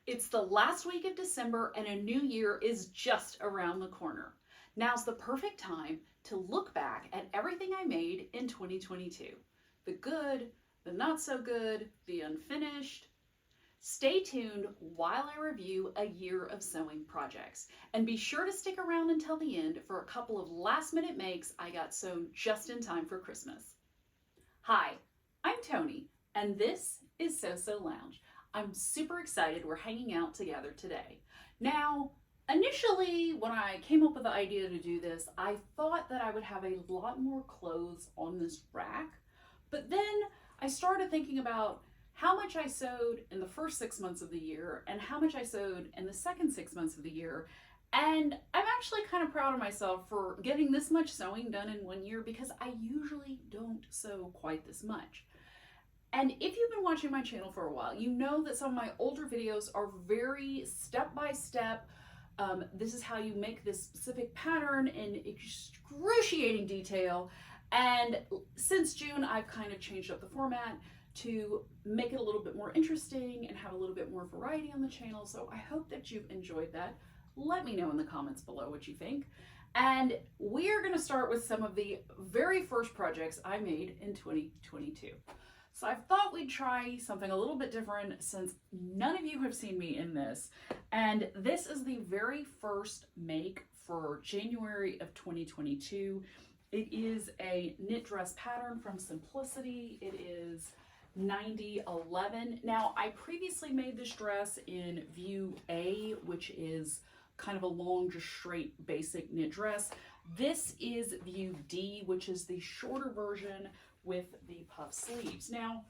It's the last week of December and a new year is just around the corner. Now's the perfect time to look back at everything I made in 2022. The good, the not so good, the unfinished. Stay tuned while I review a year of sewing projects. And be sure to stick around until the end for a couple of last minute makes I got sewn just in time for Christmas. Hi, I'm Tony, and this is So Lounge. I'm super excited we're hanging out together today. Now, initially, when I came up with the idea to do this, I thought that I would have a lot more clothes on this rack, but then I started thinking about how much I sewed in the first 6 months of the year and how much I sewed in the second 6 months of the year. And I'm actually kind of proud of myself for getting this much sewing done in 1 year because I usually don't sew quite this much. And if you've been watching my channel for a while, you know that some of my older videos are very step-by-step. This is how you make this specific pattern in excruciating detail. And since June, I've kind of changed up the format to make it a little bit more interesting and have a little bit more variety on the channel. So I hope that you've enjoyed that. Let me know in the comments below what you think. And we're going to start with some of the very first projects I made in 2022. So I thought we'd try something a little bit different since none of you have seen me in this. And this is the very first make for January of 2022. It is a knit dress pattern from Simplicity. It is 9011. Now, I previously made this dress in view A, which is kind of a long, just straight basic knit dress. This is view D, which is the shorter version with the puff sleeves. Now,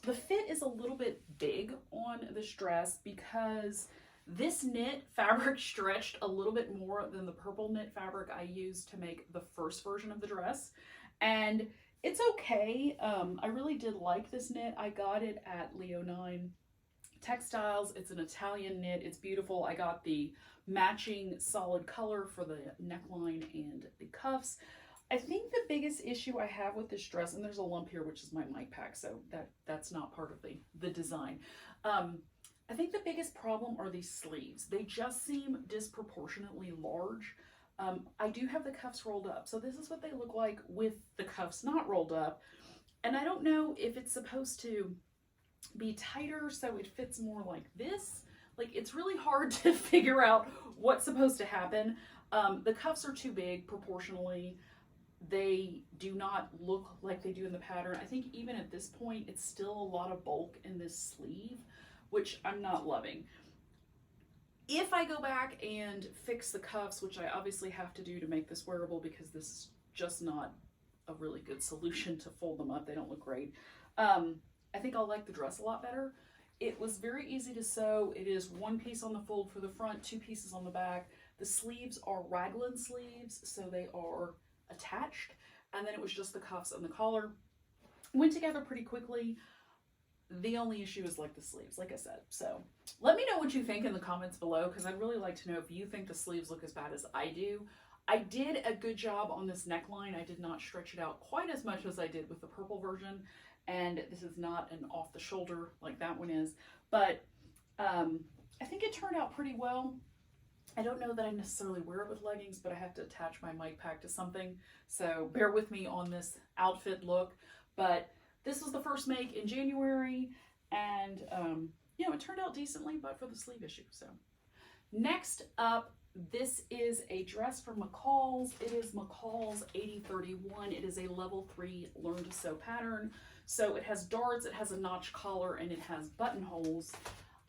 the fit is a little bit big on this dress because this knit fabric stretched a little bit more than the purple knit fabric I used to make the first version of the dress. And it's okay. I really did like this knit. I got it at Leo9 Textiles. It's an Italian knit. It's beautiful. I got the matching solid color for the neckline and the cuffs. I think the biggest issue I have with this dress, and there's a lump here, which is my mic pack, so that's not part of the design. I think the biggest problem are these sleeves. They just seem disproportionately large. I do have the cuffs rolled up, so this is what they look like with the cuffs not rolled up. And I don't know if it's supposed to be tighter so it fits more like this. Like, it's really hard to figure out what's supposed to happen. The cuffs are too big proportionally. They do not look like they do in the pattern. I think even at this point, it's still a lot of bulk in this sleeve, which I'm not loving. If I go back and fix the cuffs, which I obviously have to do to make this wearable because this is just not a really good solution to fold them up, they don't look great, I think I'll like the dress a lot better. It was very easy to sew. It is one piece on the fold for the front, two pieces on the back. The sleeves are raglan sleeves, so they are attached, and then it was just the cuffs and the collar. Went together pretty quickly. The only issue is like the sleeves, like I said. So let me know what you think in the comments below, because I'd really like to know if you think the sleeves look as bad as I do. I did a good job on this neckline. I did not stretch it out quite as much as I did with the purple version, and this is not an off the shoulder like that one is, but I think it turned out pretty well. I don't know that I necessarily wear it with leggings, but I have to attach my mic pack to something, so bear with me on this outfit look. But this was the first make in January, and you know, it turned out decently, but for the sleeve issue. So next up, this is a dress from McCall's. It is McCall's 8031. It is a level 3 learn to sew pattern. So it has darts, it has a notch collar, and it has buttonholes.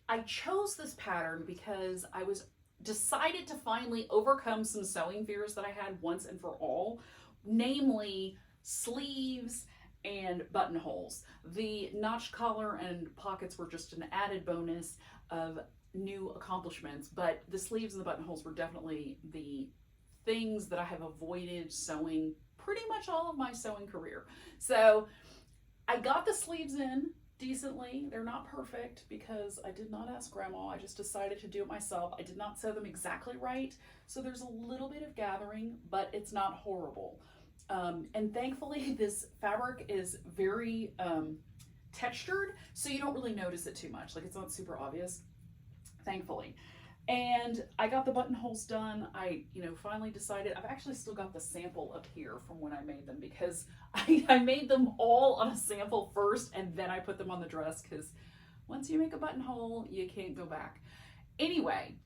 I chose this pattern because I was decided to finally overcome some sewing fears that I had once and for all, namely sleeves and buttonholes. The notch collar and pockets were just an added bonus of new accomplishments, but the sleeves and the buttonholes were definitely the things that I have avoided sewing pretty much all of my sewing career. So I got the sleeves in decently. They're not perfect because I did not ask Grandma. I just decided to do it myself. I did not sew them exactly right, so there's a little bit of gathering, but it's not horrible. And thankfully, this fabric is very textured, so you don't really notice it too much. Like, it's not super obvious. thankfully. And I got the buttonholes done. I, finally decided, I've actually still got the sample up here from when I made them, because I made them all on a sample first and then I put them on the dress, because once you make a buttonhole, you can't go back. Anyway,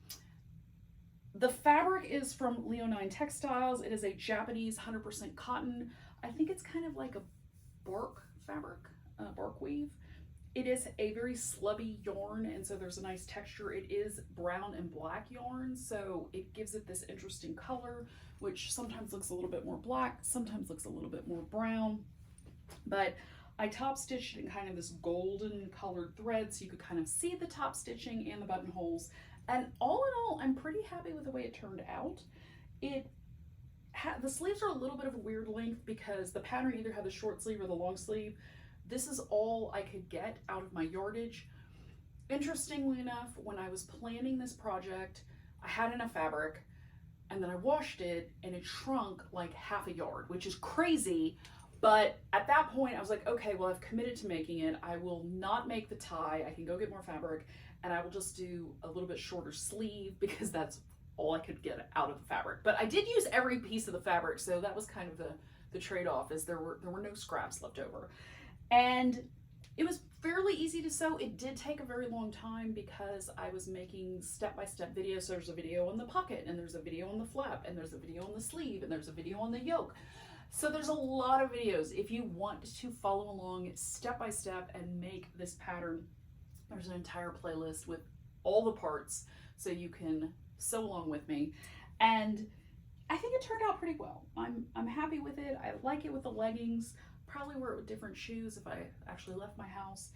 the fabric is from Leo9 Textiles. It is a Japanese 100% cotton. I think it's kind of like a bark fabric, bark weave. It is a very slubby yarn, and so there's a nice texture. It is brown and black yarn, so it gives it this interesting color, which sometimes looks a little bit more black, sometimes looks a little bit more brown. But I top stitched in kind of this golden colored thread, so you could kind of see the top stitching and the buttonholes. And all in all, I'm pretty happy with the way it turned out. The sleeves are a little bit of a weird length because the pattern either had the short sleeve or the long sleeve. This is all I could get out of my yardage. Interestingly enough, when I was planning this project, I had enough fabric and then I washed it and it shrunk like half a yard, which is crazy. But at that point I was like, okay, well, I've committed to making it. I will not make the tie. I can go get more fabric and I will just do a little bit shorter sleeve because that's all I could get out of the fabric. But I did use every piece of the fabric, so that was kind of the trade-off, is there were no scraps left over. And it was fairly easy to sew. It did take a very long time because I was making step-by-step videos. So there's a video on the pocket, and there's a video on the flap, and there's a video on the sleeve, and there's a video on the yoke. So there's a lot of videos. If you want to follow along step-by-step and make this pattern, there's an entire playlist with all the parts so you can sew along with me. And I think it turned out pretty well. I'm happy with it. I like it with the leggings. Probably wear it with different shoes if I actually left my house.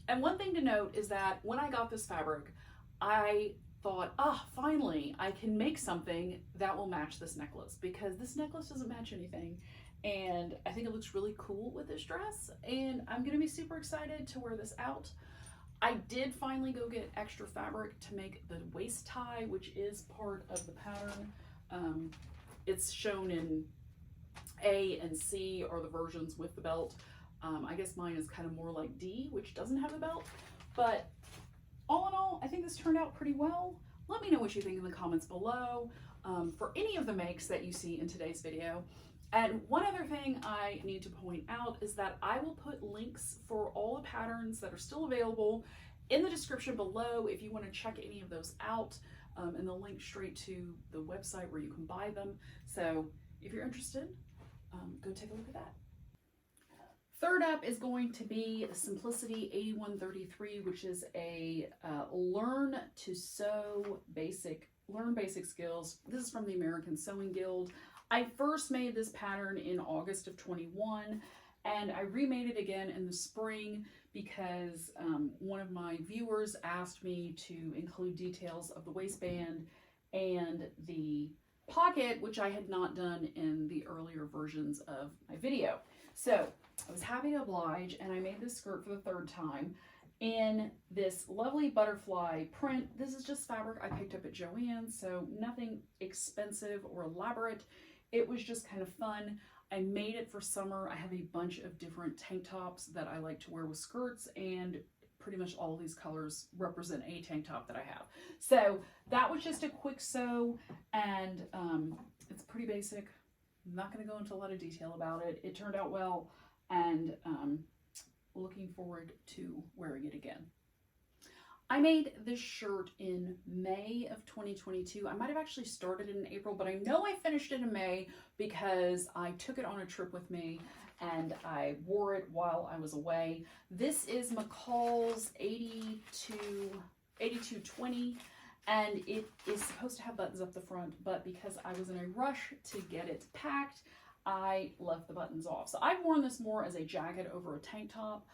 And one thing to note is that when I got this fabric, I thought, finally, I can make something that will match this necklace, because this necklace doesn't match anything. And I think it looks really cool with this dress, and I'm gonna be super excited to wear this out. I did finally go get extra fabric to make the waist tie, which is part of the pattern. It's shown in A and C are the versions with the belt. I guess mine is kind of more like D, which doesn't have the belt. But all in all, I think this turned out pretty well. Let me know what you think in the comments below for any of the makes that you see in today's video. And one other thing I need to point out is that I will put links for all the patterns that are still available in the description below if you want to check any of those out, and they'll link straight to the website where you can buy them. So if you're interested, go take a look at that. Third up is going to be Simplicity 8133, which is a learn basic skills. This is from the American Sewing Guild. I first made this pattern in August of 21, and I remade it again in the spring because one of my viewers asked me to include details of the waistband and the pocket, which I had not done in the earlier versions of my video. So I was happy to oblige, and I made this skirt for the third time in this lovely butterfly print. This is just fabric I picked up at Joann's, so nothing expensive or elaborate. It was just kind of fun. I made it for summer. I have a bunch of different tank tops that I like to wear with skirts, and pretty much all of these colors represent a tank top that I have. So that was just a quick sew, and it's pretty basic. I'm not going to go into a lot of detail about it. It turned out well, and looking forward to wearing it again. I made this shirt in May of 2022. I might have actually started it in April, but I know I finished it in May because I took it on a trip with me and I wore it while I was away. This is McCall's 8220, and it is supposed to have buttons up the front, but because I was in a rush to get it packed, I left the buttons off. So I've worn this more as a jacket over a tank top.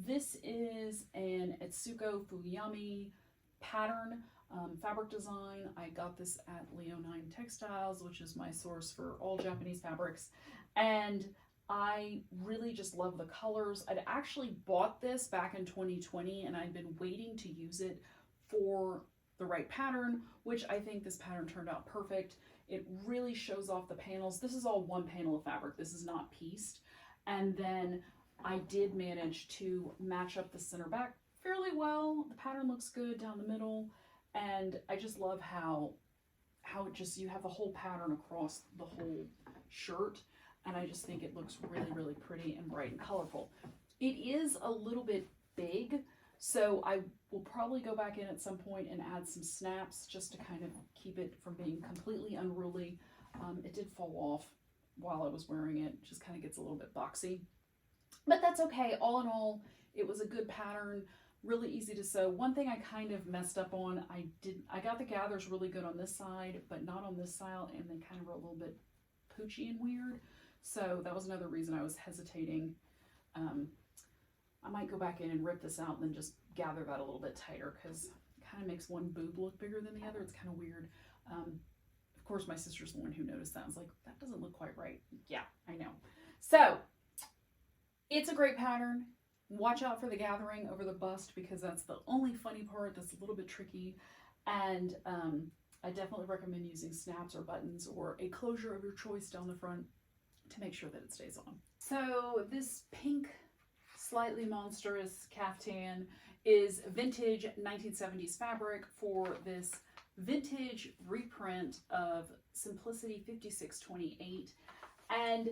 This is an Etsuko Fuyami pattern, fabric design. I got this at Leo9 Textiles, which is my source for all Japanese fabrics. And I really just love the colors. I'd actually bought this back in 2020, and I'd been waiting to use it for the right pattern, which I think this pattern turned out perfect. It really shows off the panels. This is all one panel of fabric. This is not pieced. And then I did manage to match up the center back fairly well. The pattern looks good down the middle, and And I just love how it just, you have the whole pattern across the whole shirt. And I just think it looks really, really pretty and bright and colorful. It is a little bit big, so I will probably go back in at some point and add some snaps just to kind of keep it from being completely unruly. It did fall off while I was wearing it. It just kind of gets a little bit boxy. But that's okay. All in all, it was a good pattern, really easy to sew. One thing I kind of messed up on, I got the gathers really good on this side, but not on this side, and they kind of were a little bit poochy and weird. So that was another reason I was hesitating. I might go back in and rip this out and then just gather that a little bit tighter, because it kind of makes one boob look bigger than the other. It's kind of weird. Of course, my sister's the one who noticed that. I was like, that doesn't look quite right. Yeah, I know. So it's a great pattern. Watch out for the gathering over the bust, because that's the only funny part that's a little bit tricky. And I definitely recommend using snaps or buttons or a closure of your choice down the front to make sure that it stays on. So this pink, slightly monstrous caftan is vintage 1970s fabric for this vintage reprint of Simplicity 5628. And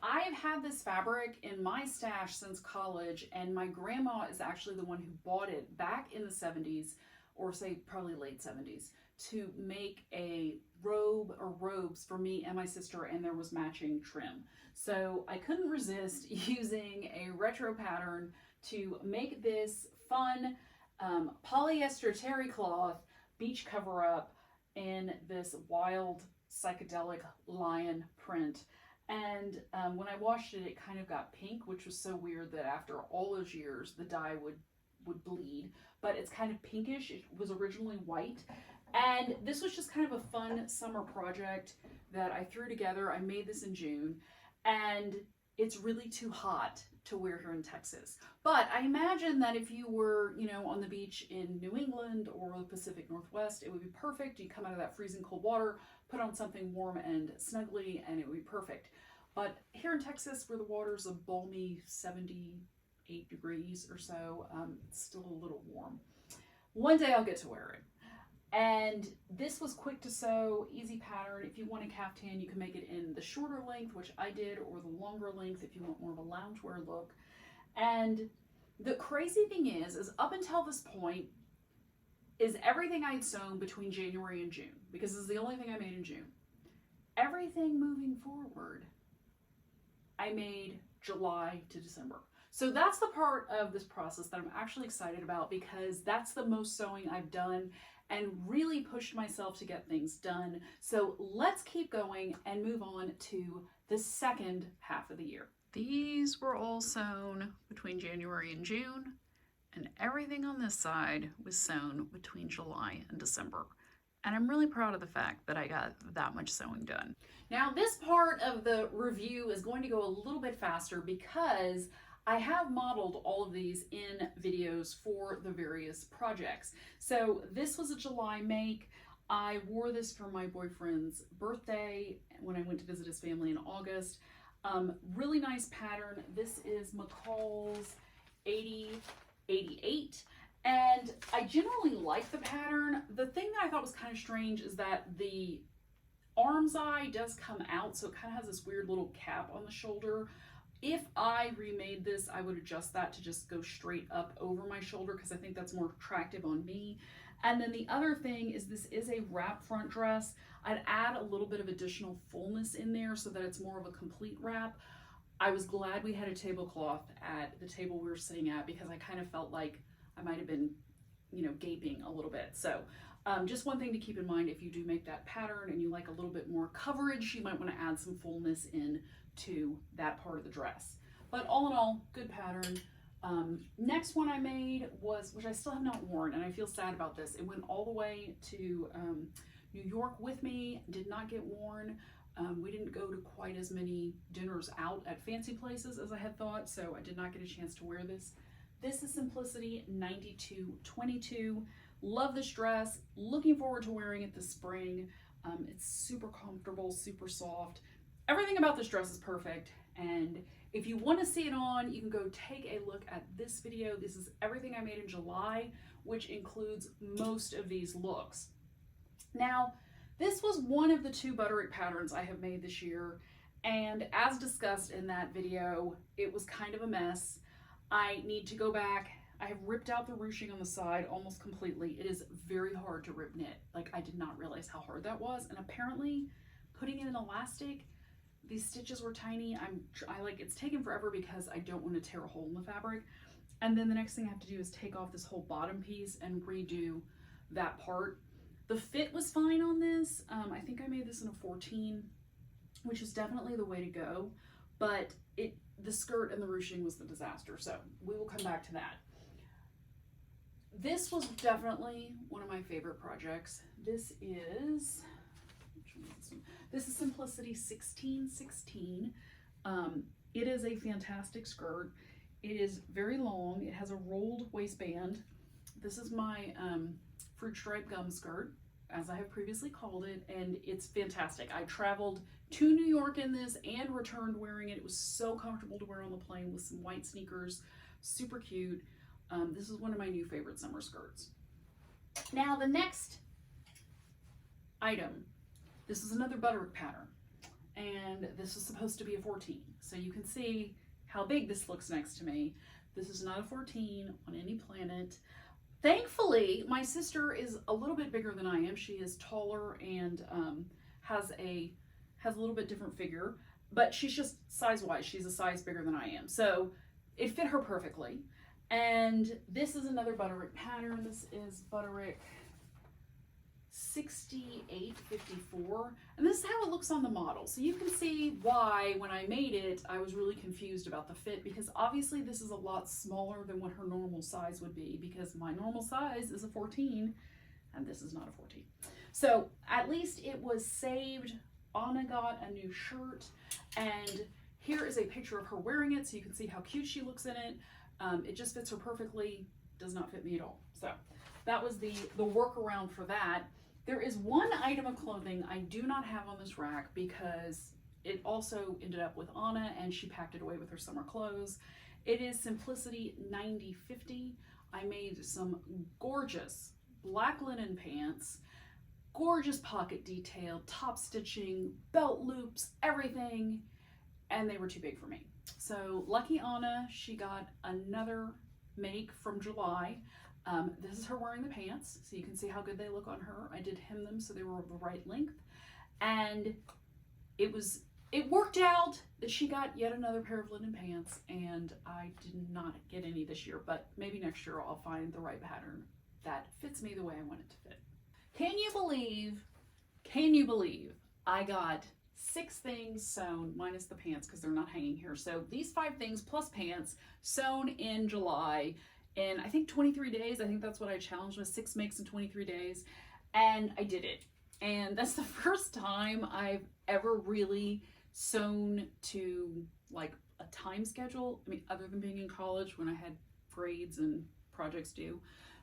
I have had this fabric in my stash since college, and my grandma is actually the one who bought it back in the 70s, or say probably late 70s, to make a robe or robes for me and my sister, and there was matching trim. So I couldn't resist using a retro pattern to make this fun polyester terry cloth beach cover up in this wild psychedelic lion print. And when I washed it, it kind of got pink, which was so weird that after all those years, the dye would bleed. But it's kind of pinkish. It was originally white. And this was just kind of a fun summer project that I threw together. I made this in June, and it's really too hot to wear here in Texas. But I imagine that if you were, you know, on the beach in New England or the Pacific Northwest, it would be perfect. You come out of that freezing cold water, put on something warm and snuggly, and it would be perfect. But here in Texas, where the water's a balmy 78 degrees or so, it's still a little warm. One day I'll get to wear it. And this was quick to sew, easy pattern. If you want a caftan, you can make it in the shorter length, which I did, or the longer length if you want more of a loungewear look. And the crazy thing is up until this point, is everything I had sewn between January and June, because this is the only thing I made in June. Everything moving forward, I made July to December. So that's the part of this process that I'm actually excited about, because that's the most sewing I've done and really pushed myself to get things done. So let's keep going and move on to the second half of the year. These were all sewn between January and June, and everything on this side was sewn between July and December. And I'm really proud of the fact that I got that much sewing done. Now this part of the review is going to go a little bit faster, because I have modeled all of these in videos for the various projects. So this was a July make. I wore this for my boyfriend's birthday when I went to visit his family in August. Really nice pattern. This is McCall's 8088. And I generally like the pattern. The thing that I thought was kind of strange is that the arm's eye does come out, so it kind of has this weird little cap on the shoulder. If I remade this, I would adjust that to just go straight up over my shoulder, because I think that's more attractive on me. And then the other thing is, this is a wrap front dress. I'd add a little bit of additional fullness in there so that it's more of a complete wrap. I was glad we had a tablecloth at the table we were sitting at, because I kind of felt like I might have been, you know, gaping a little bit. So just one thing to keep in mind, if you do make that pattern and you like a little bit more coverage, you might want to add some fullness in to that part of the dress. But all in all, good pattern. Next one I made was, which I still have not worn, and I feel sad about this. It went all the way to New York with me, did not get worn. We didn't go to quite as many dinners out at fancy places as I had thought, so I did not get a chance to wear this. This is Simplicity 9222. Love this dress. Looking forward to wearing it this spring. It's super comfortable, super soft. Everything about this dress is perfect, and If you want to see it on, you can go take a look at this video. This is everything I made in July, which includes most of these looks. Now, this was one of the 2 Butterick patterns I have made this year, and as discussed in that video, it was kind of a mess. I need to go back. I have ripped out the ruching on the side almost completely. It is very hard to rip knit. Like, I did not realize how hard that was, and apparently putting it in elastic, these stitches were tiny. It's taken forever because I don't want to tear a hole in the fabric. And then the next thing I have to do is take off this whole bottom piece and redo that part. The fit was fine on this. I think I made this in a 14, which is definitely the way to go, but the skirt and the ruching was the disaster. So we will come back to that. This was definitely one of my favorite projects. This is Simplicity 1616. It is a fantastic skirt. It is very long. It has a rolled waistband. This is my fruit stripe gum skirt, as I have previously called it, and it's fantastic. I traveled to New York in this and returned wearing it. It was so comfortable to wear on the plane with some white sneakers. Super cute. This is one of my new favorite summer skirts. Now the next item, this is another Butterick pattern, and this is supposed to be a 14. So you can see how big this looks next to me. This is not a 14 on any planet. Thankfully, my sister is a little bit bigger than I am. She is taller and has a little bit different figure, but she's just size-wise, she's a size bigger than I am. So it fit her perfectly. And this is another Butterick pattern. This is Butterick 6854, and this is how it looks on the model. So you can see why when I made it I was really confused about the fit, because obviously this is a lot smaller than what her normal size would be, because my normal size is a 14 and this is not a 14. So at least it was saved. Anna got a new shirt, and here is a picture of her wearing it so you can see how cute she looks in it. It just fits her perfectly, does not fit me at all. So that was the workaround for that. There is one item of clothing I do not have on this rack because it also ended up with Anna and she packed it away with her summer clothes. It is Simplicity 9050. I made some gorgeous black linen pants, gorgeous pocket detail, top stitching, belt loops, everything, and they were too big for me. So lucky Anna, she got another make from July. This is her wearing the pants, so you can see how good they look on her. I did hem them so they were the right length, and it worked out that she got yet another pair of linen pants, and I did not get any this year, but maybe next year I'll find the right pattern that fits me the way I want it to fit. Can you believe I got 6 things sewn minus the pants because they're not hanging here. So these 5 things plus pants sewn in July in I think 23 days. I think that's what I challenged with, 6 makes in 23 days. And I did it. And that's the first time I've ever really sewn to like a time schedule. I mean, other than being in college when I had grades and projects due.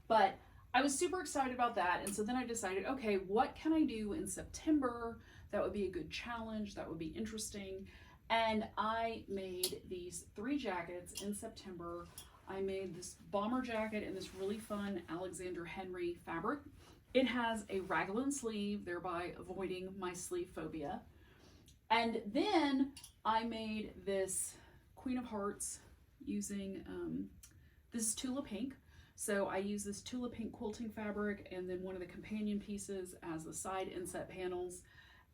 But I was super excited about that. And so then I decided, okay, what can I do in September that would be a good challenge, that would be interesting? And I made these 3 jackets in September. I made this bomber jacket in this really fun Alexander Henry fabric. It has a raglan sleeve, thereby avoiding my sleeve phobia. And then I made this Queen of Hearts using this Tula Pink. So I use this Tula Pink quilting fabric and then one of the companion pieces as the side inset panels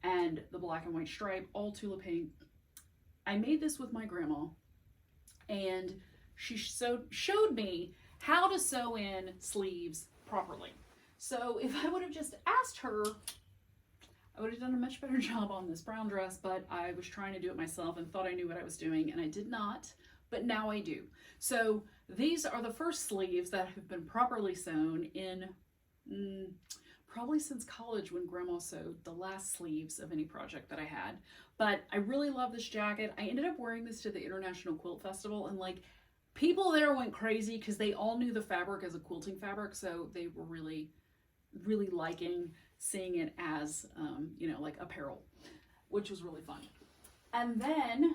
and the black and white stripe, all Tula Pink. I made this with my grandma, and she showed me how to sew in sleeves properly. So if I would have just asked her, I would have done a much better job on this brown dress, but I was trying to do it myself and thought I knew what I was doing, and I did not, but now I do. So these are the first sleeves that have been properly sewn in probably since college when Grandma sewed the last sleeves of any project that I had. But I really love this jacket. I ended up wearing this to the International Quilt Festival, and like people there went crazy because they all knew the fabric as a quilting fabric, so they were really liking seeing it as you know, like apparel, which was really fun. And then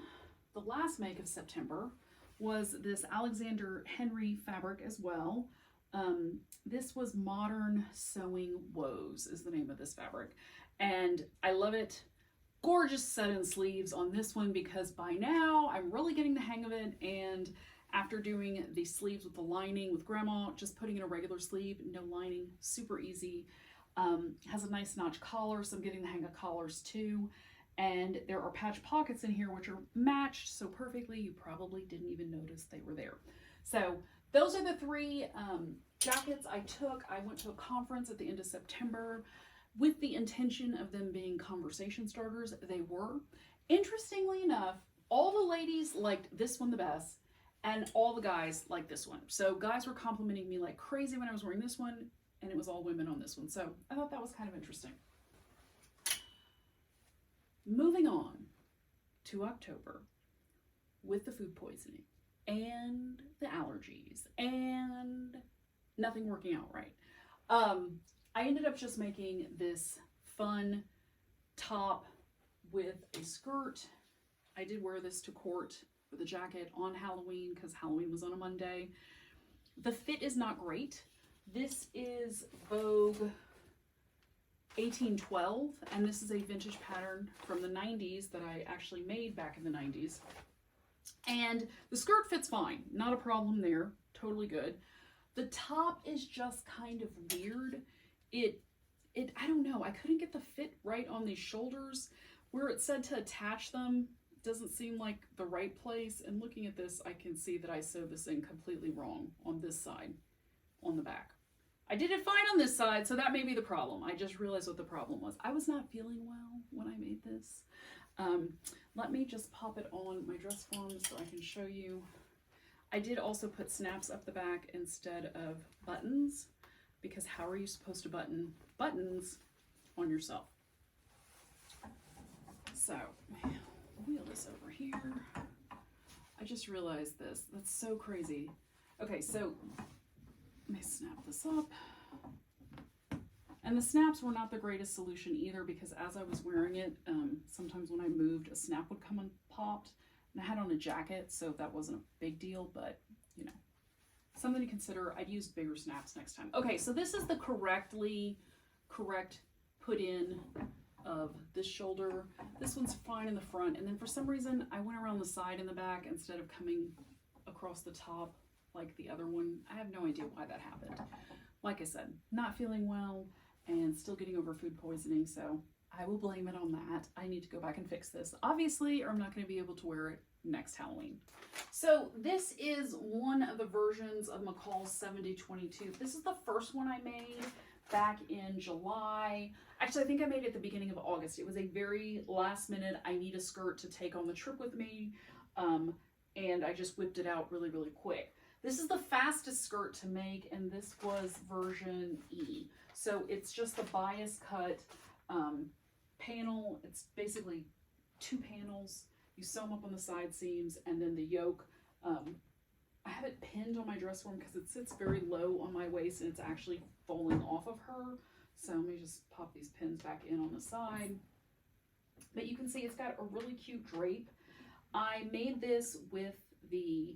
the last make of September was this Alexander Henry fabric as well. This was Modern Sewing Woes is the name of this fabric. And I love it. Gorgeous set-in sleeves on this one because by now I'm really getting the hang of it. And after doing the sleeves with the lining with Grandma, just putting in a regular sleeve, no lining, super easy. Has a nice notch collar, so I'm getting the hang of collars too. And there are patch pockets in here which are matched so perfectly you probably didn't even notice they were there. So those are the three jackets I took. I went to a conference at the end of September with the intention of them being conversation starters. They were. Interestingly enough, all the ladies liked this one the best, and all the guys liked this one. So guys were complimenting me like crazy when I was wearing this one, and it was all women on this one. So I thought that was kind of interesting. Moving on to October with the food poisoning and the allergies and nothing working out right. I ended up just making this fun top with a skirt. I did wear this to court with a jacket on Halloween because Halloween was on a Monday. The fit is not great. This is Vogue 1812, and this is a vintage pattern from the 90s that I actually made back in the 90s. And the skirt fits fine, not a problem there, totally good. The top is just kind of weird. I don't know, I couldn't get the fit right on these shoulders. Where it said to attach them doesn't seem like the right place. And looking at this, I can see that I sewed this in completely wrong on this side, on the back. I did it fine on this side, so that may be the problem. I just realized what the problem was. I was not feeling well when I made this. Let me just pop it on my dress form so I can show you. I did also put snaps up the back instead of buttons, because how are you supposed to button buttons on yourself? So, wheel this over here. I just realized this. That's so crazy. Okay, so let me snap this up. And the snaps were not the greatest solution either, because as I was wearing it, sometimes when I moved, a snap would come and popped. And I had on a jacket, so that wasn't a big deal, but you know, something to consider. I'd use bigger snaps next time. Okay, so this is the correct put in of this shoulder. This one's fine in the front, and then for some reason I went around the side and the back instead of coming across the top like the other one. I have no idea why that happened. Like I said, not feeling well and still getting over food poisoning, so I will blame it on that. I need to go back and fix this, obviously, or I'm not going to be able to wear it next Halloween. So this is one of the versions of McCall's 7022. This is the first one I made back in July. Actually, I think I made it at the beginning of August. It was a very last minute, I need a skirt to take on the trip with me, and I just whipped it out really, really quick. This is the fastest skirt to make, and this was version E. So it's just the bias cut panel. It's basically 2 panels. You sew them up on the side seams, and then the yoke. I have it pinned on my dress form because it sits very low on my waist, and it's actually falling off of her. So let me just pop these pins back in on the side. But you can see it's got a really cute drape. I made this with the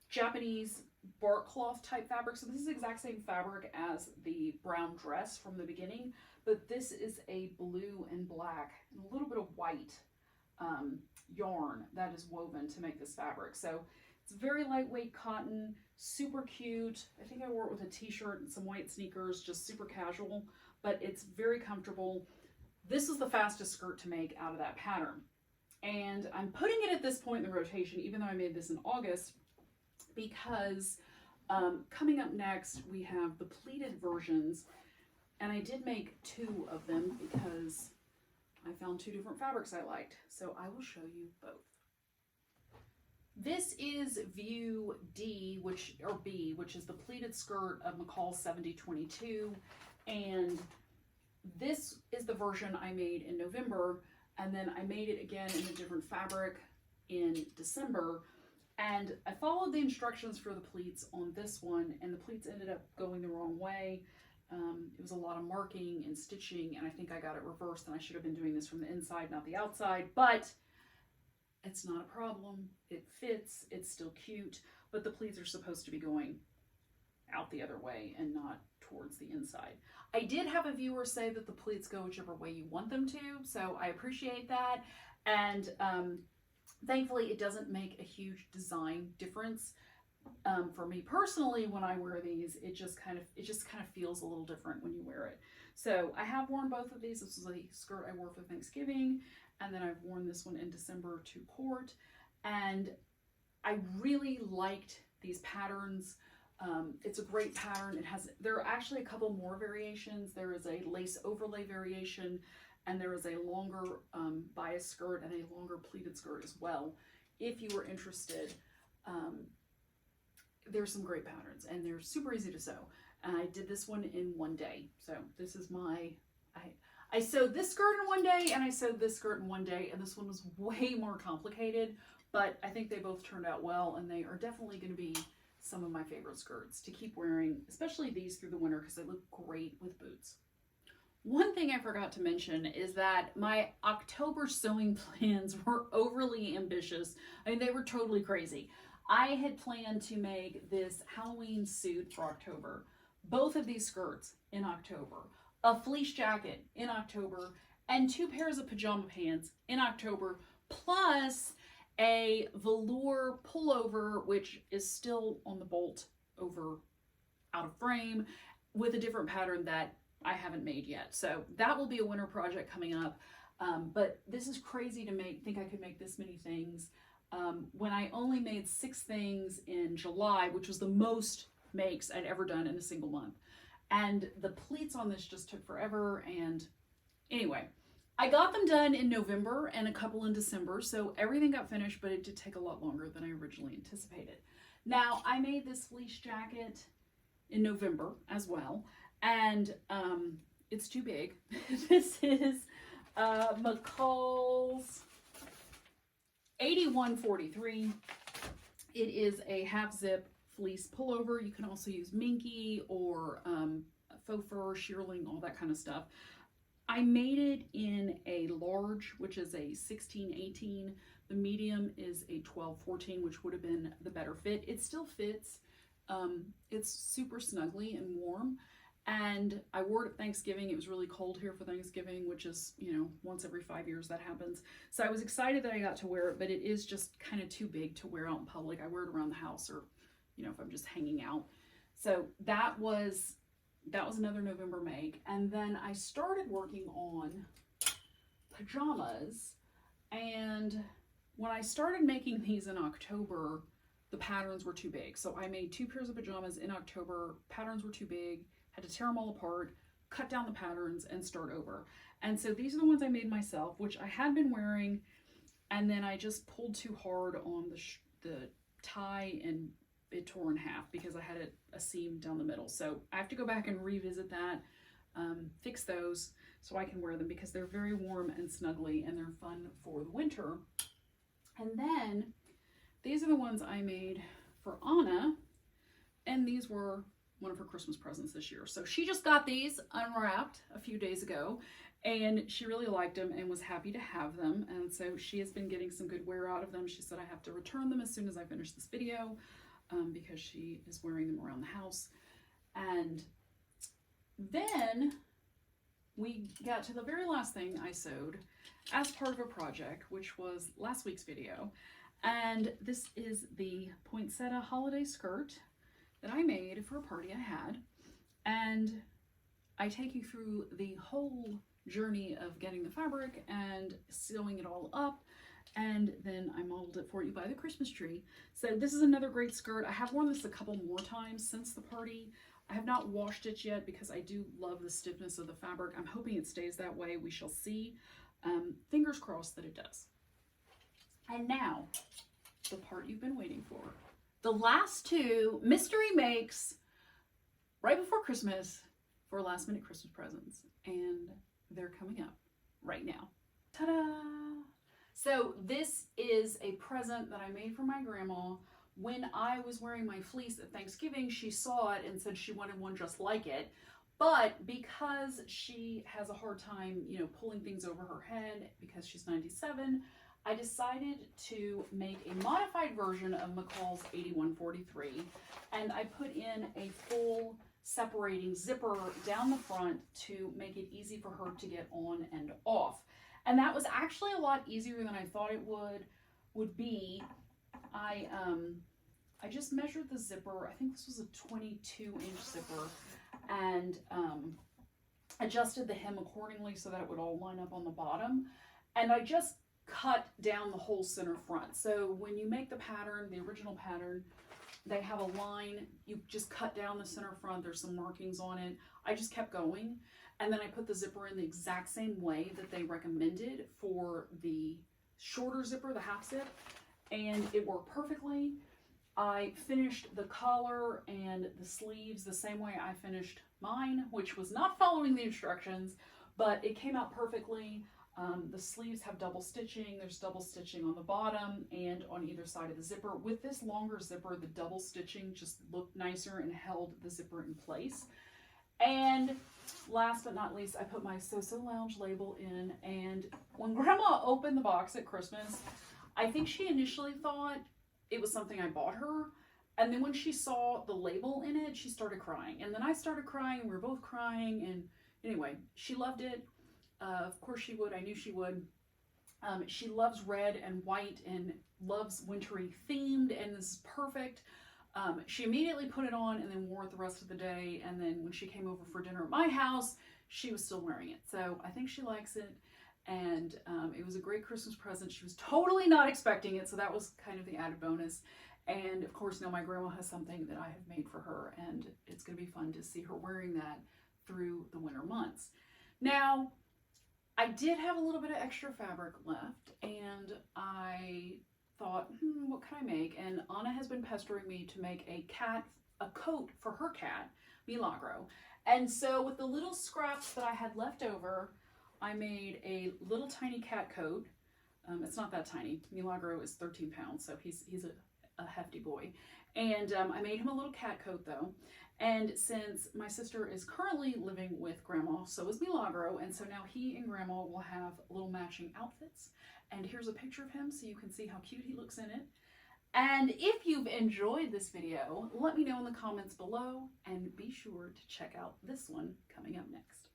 Japanese bark cloth type fabric. So this is the exact same fabric as the brown dress from the beginning, but this is a blue and black and a little bit of white yarn that is woven to make this fabric. So it's very lightweight cotton, super cute. I think I wore it with a t-shirt and some white sneakers, just super casual, but it's very comfortable. This is the fastest skirt to make out of that pattern. And I'm putting it at this point in the rotation, even though I made this in August, because coming up next we have the pleated versions, and I did make 2 of them because I found 2 different fabrics I liked, so I will show you both. This is view D, B, which is the pleated skirt of McCall 7022, and this is the version I made in November, and then I made it again in a different fabric in December. And I followed the instructions for the pleats on this one, and the pleats ended up going the wrong way. It was a lot of marking and stitching, and I think I got it reversed, and I should have been doing this from the inside, not the outside. But It's not a problem. It fits. It's still cute, but the pleats are supposed to be going out the other way and not towards the inside. I did have a viewer say that the pleats go whichever way you want them to, so I appreciate that. And thankfully, it doesn't make a huge design difference. For me personally, when I wear these, it just kind of feels a little different when you wear it. So I have worn both of these. This is a skirt I wore for Thanksgiving, and then I've worn this one in December to court. And I really liked these patterns. It's a great pattern. There are actually a couple more variations. There is a lace overlay variation, and there is a longer bias skirt and a longer pleated skirt as well. If you were interested, there's some great patterns, and they're super easy to sew. And I did this one in one day. So this is I sewed this skirt in one day, and I sewed this skirt in one day, and this one was way more complicated, but I think they both turned out well, and they are definitely going to be some of my favorite skirts to keep wearing, especially these through the winter because they look great with boots. One thing I forgot to mention is that my October sewing plans were overly ambitious. I mean, they were totally crazy. I had planned to make this Halloween suit for October, both of these skirts in October, a fleece jacket in October, and 2 pairs of pajama pants in October, plus a velour pullover, which is still on the bolt over out of frame with a different pattern that I haven't made yet. So that will be a winter project coming up. But this is crazy to think I could make this many things. When I only made 6 things in July, which was the most makes I'd ever done in a single month. And the pleats on this just took forever. And anyway, I got them done in November and a couple in December, so everything got finished, but it did take a lot longer than I originally anticipated. Now, I made this fleece jacket in November as well, and it's too big. This is McCall's 8143. It is a half zip fleece pullover. You can also use minky or faux fur, shearling, all that kind of stuff. I made it in a large, which is a 16-18. The medium is a 12-14, which would have been the better fit. It still fits. It's super snuggly and warm. And I wore it at Thanksgiving. It was really cold here for Thanksgiving, which is, once every 5 years that happens. So I was excited that I got to wear it, but it is just kind of too big to wear out in public. I wear it around the house or, if I'm just hanging out. So that was another November make. And then I started working on pajamas. And when I started making these in October, the patterns were too big. So I made 2 pairs of pajamas in October. Patterns were too big. Had to tear them all apart, cut down the patterns, and start over. And so these are the ones I made myself, which I had been wearing. And then I just pulled too hard on the tie, and it tore in half because I had a seam down the middle. So I have to go back and revisit that, fix those so I can wear them because they're very warm and snuggly and they're fun for the winter. And then these are the ones I made for Anna, and these were one of her Christmas presents this year. So she just got these unwrapped a few days ago, and she really liked them and was happy to have them. And so she has been getting some good wear out of them. She said I have to return them as soon as I finish this video because she is wearing them around the house. And then we got to the very last thing I sewed as part of a project, which was last week's video. And this is the Poinsettia holiday skirt that I made for a party I had. And I take you through the whole journey of getting the fabric and sewing it all up, and then I modeled it for you by the Christmas tree. So this is another great skirt. I have worn this a couple more times since the party. I have not washed it yet because I do love the stiffness of the fabric. I'm hoping it stays that way. We shall see. Fingers crossed that it does. And now, the part you've been waiting for. The last 2 mystery makes right before Christmas for last minute Christmas presents. And they're coming up right now. Ta-da! So this is a present that I made for my grandma. When I was wearing my fleece at Thanksgiving, she saw it and said she wanted one just like it. But because she has a hard time, pulling things over her head because she's 97, I decided to make a modified version of McCall's 8143, and I put in a full separating zipper down the front to make it easy for her to get on and off. And that was actually a lot easier than I thought it would be. I just measured the zipper. I think this was a 22-inch zipper, and adjusted the hem accordingly so that it would all line up on the bottom. And I just cut down the whole center front. So when you make the pattern, the original pattern, they have a line. You just cut down the center front. There's some markings on it. I just kept going. And then I put the zipper in the exact same way that they recommended for the shorter zipper, the half zip, and it worked perfectly. I finished the collar and the sleeves the same way I finished mine, which was not following the instructions, but it came out perfectly. The sleeves have double stitching. There's double stitching on the bottom and on either side of the zipper. With this longer zipper, the double stitching just looked nicer and held the zipper in place. And last but not least, I put my So Lounge label in, and when Grandma opened the box at Christmas, I think she initially thought it was something I bought her, and then when she saw the label in it, she started crying, and then I started crying, and we were both crying, and anyway, she loved it. Of course she would. I knew she would. She loves red and white and loves wintry themed, and this is perfect. She immediately put it on and then wore it the rest of the day, and then when she came over for dinner at my house, she was still wearing it. So I think she likes it, and it was a great Christmas present. She was totally not expecting it, so that was kind of the added bonus. And of course now my grandma has something that I have made for her, and it's going to be fun to see her wearing that through the winter months. Now, I did have a little bit of extra fabric left, and I thought, what can I make? And Anna has been pestering me to make a coat for her cat, Milagro. And so with the little scraps that I had left over, I made a little tiny cat coat. It's not that tiny. Milagro is 13 pounds, so he's a hefty boy. And I made him a little cat coat though. And since my sister is currently living with Grandma, so is Milagro, and so now he and Grandma will have little matching outfits. And here's a picture of him so you can see how cute he looks in it. And if you've enjoyed this video, let me know in the comments below, and be sure to check out this one coming up next.